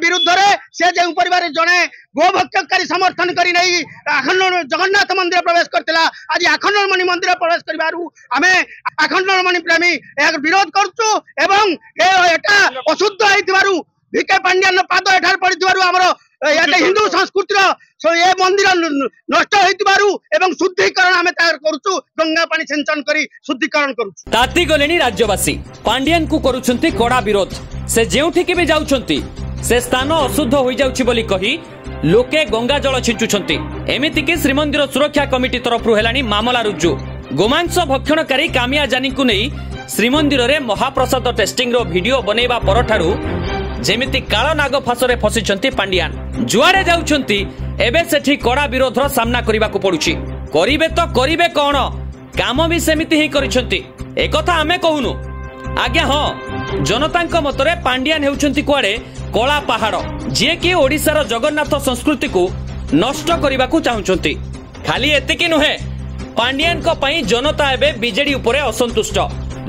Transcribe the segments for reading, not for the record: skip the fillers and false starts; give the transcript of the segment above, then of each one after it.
विरुद्ध से जो परिवार जड़े गोभक्षकारी समर्थन कर जगन्नाथ मंदिर प्रवेश करता आज आखंडमणि मंदिर प्रवेश करें आखंडमणि प्रेमी विरोध करुचु अशुद्ध हो भिके पांड्यान पाद एठार पड़े हिंदू संस्कृतिर ये मंदिर नष्ट हो शुद्धिकरण आम करुचु गंगा पानी सिंचन कर शुद्धिकरण करुचु। ताती गलेनी राज्यवासी पांड्यान को करुछंती कड़ा विरोध से जेउठिके भी जाउछंती से स्थान अशुद्ध हो जाउछि बोली कही लोके गंगा जल छिंचुछंती। एमिति कि श्रीमंदिर सुरक्षा कमिटी तरफ हेलानी मामला रुजु। गोमांस भक्षणकारी कामिया जानी को नहीं श्रीमंदिर रे महाप्रसाद टेस्टिंग रो वीडियो बनेबा परठारु जेमिति काल नाग फासरे फसिछंती पांड्यान जुआरे जाउछंती एबे सेठी कड़ा विरोधर सामना करबा को पडुछि। करिवे तो करिवे कोन काम भी सेमिति ही करिछंती एकथा आमे कहूनु आज्ञा हाँ जनता मतरे पांड्यान हेउछंती कुआडे कला पहाड़ जे कि ओडिशार जगन्नाथ संस्कृति को नष्ट करने को चाहूंती। खाली एतिकी नुहे पांड्यान को पई जनता एबे बीजेडी उपरे असंतुष्ट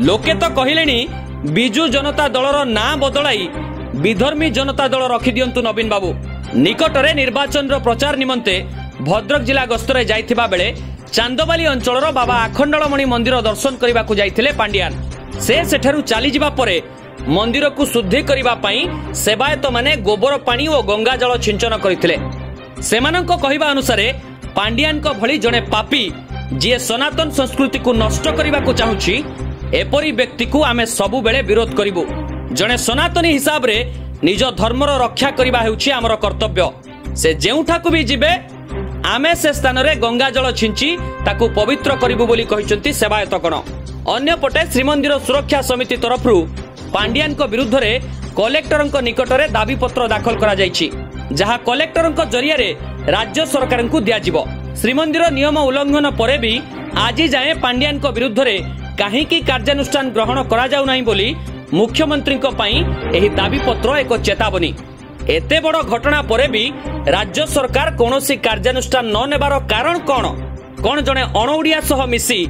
लोके तो कहलेनी बिजु जनता दलर ना बदलाई विधर्मी जनता दल रखी दियंतु। नवीन बाबू निकटरे निर्वाचन प्रचार निमंते भद्रक जिला गस्तरे जाइथिबा बेले चांदबाली अंचलर बाबा आखंडमणि मंदिर दर्शन करने को जाइथिले पांड्यान से सेठारु चली जिबा परे मंदिर को शुद्धि करिबा पई सेवायत माने गोबर पानी और गंगा जल छिंचन करथिले। सेमानंको कहिबा अनुसारे पांड्यान को भली जने पापी जे सनातन संस्कृति को नष्ट करिबा को चाहुछि एपरी व्यक्ति को आमे सबु बेले विरोध करिबु। जने सनातनी हिसाब रे निज धर्मर रक्षा करिबा हेउछि हमर कर्तव्य। से जेउठा को भी जिबे आमे से स्थान रे गंगा जल छिंची ताकू पवित्र करिबु बोली कहिसंती सेवायतगण। अन्य पटे श्रीमंदिर सुरक्षा समिति तरफरु पांड्यान को विरुद्ध रे कलेक्टर निकटरे दाबी पत्र दाखल करा जायछि जहां कलेक्टर जरिया रे राज्य सरकार को दिया जिवो। श्रीमंदिर नियम उल्लंघन परे भी आज जाए पांड्यान को विरुद्ध रे काहे की कार्यानुष्ठान ग्रहण करा जाउ नाही बोली मुख्यमंत्री को पई एही दाबी पत्र एक चेतावनी। एते बड़ घटना परे भी राज्य सरकार कोनोसी कार्यानुष्ठान न नेबार कारण कोन जने अणओडिया सह मिसी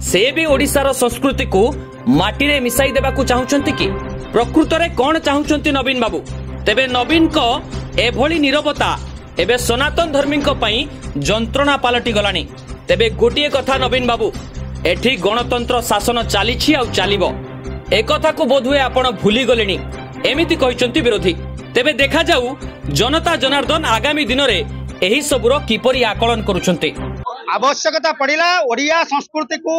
से भी ओडिशार संस्कृति को माटी रे मिसाई देबा को चाहुचंती कि प्रकृत रे कोन चाहुचंती नवीन बाबू। तेबे नवीन को एभली निरवता एबे सनातन धर्मी को पई जंत्रणा पालटी गलानी। तेबे गोटिए कथा नवीन बाबू एठी गणतंत्र शासन चलीछि आ चलिबो एक कथा को बोधुए आपण भूली गलेनी एमिति कहिसंती विरोधी। तेबे देखा जाऊ जनता जनार्दन आगामी दिन रे एही सबुरो किपरि आकलन करूछंती। आवश्यकता पड़िला ओडिया संस्कृति को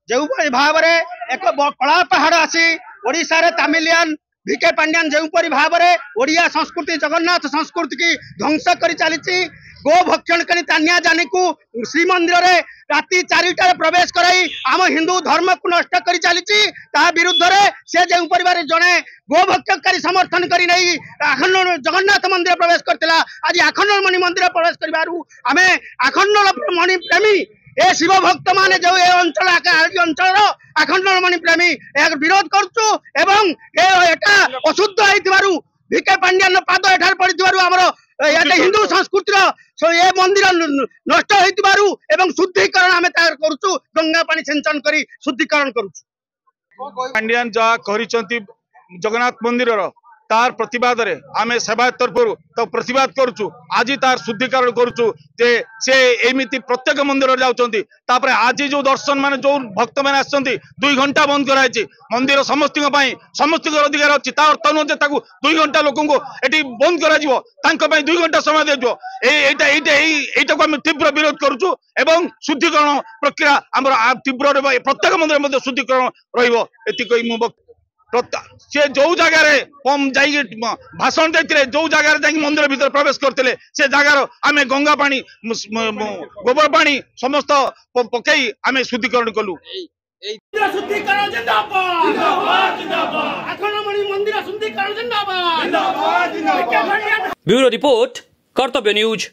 जो भाव में एक कला पहाड़ आसी ओडिशा रे तमिलियन भिके पांड्यान जो भाव में ओडिया संस्कृति जगन्नाथ संस्कृति की ध्वंस कर चली गो भक्षण करी तानिया जानी को श्रीमंदिर रे राति 4टार प्रवेश कराई आम हिंदू धर्म को नष्ट कर चली विरुद्ध से जो परिवार जड़े गो भक्षकारी समर्थन कर जगन्नाथ मंदिर प्रवेश करता आज आखंडमणि मंदिर प्रवेश करें आखंडमणि प्रेमी ए शिव भक्त माने जो ए अंचल आखंडमणि प्रेमी विरोध करुचु अशुद्ध हो भिके पांड्यान पाद एठार पड़े हिंदू संस्कृतिर ये मंदिर नष्ट हो शुद्धिकरण आम करुचु गंगा पानी सिंचन कर शुद्धिकरण करुचु। पांड्यान जहाँ करिसंती जगन्नाथ मंदिर तार प्रतिवाद रे आमे सेवायत तरफ तो प्रतिवाद करुचु आज तार शुद्धिकरण करुचु जे से एमिति प्रत्येक मंदिर जाउचंती तापर आज जो दर्शन माने जो भक्त माने आछंती 2 घंटा बंद कराइछि मंदिर समस्त अधिकार अछि ता अर्थ न जे ताकू 2 घंटा लोकन को एटी बंद करा जिवो तांको पई 2 घंटा समय देजो एटा को हम तीव्र विरोध करुचु एवं शुद्धिकरण प्रक्रिया हमर तीव्र प्रत्येक मंदिर मध्ये शुद्धिकरण रहिबो एति कहि मु से जो जगह भाषण देते जो जगह मंदिर भीतर प्रवेश करते से जगार आम गंगा पानी गोबर पानी समस्त पकई आम शुद्धिकरण कलु। ब्यूरो रिपोर्ट कर्तव्य न्यूज।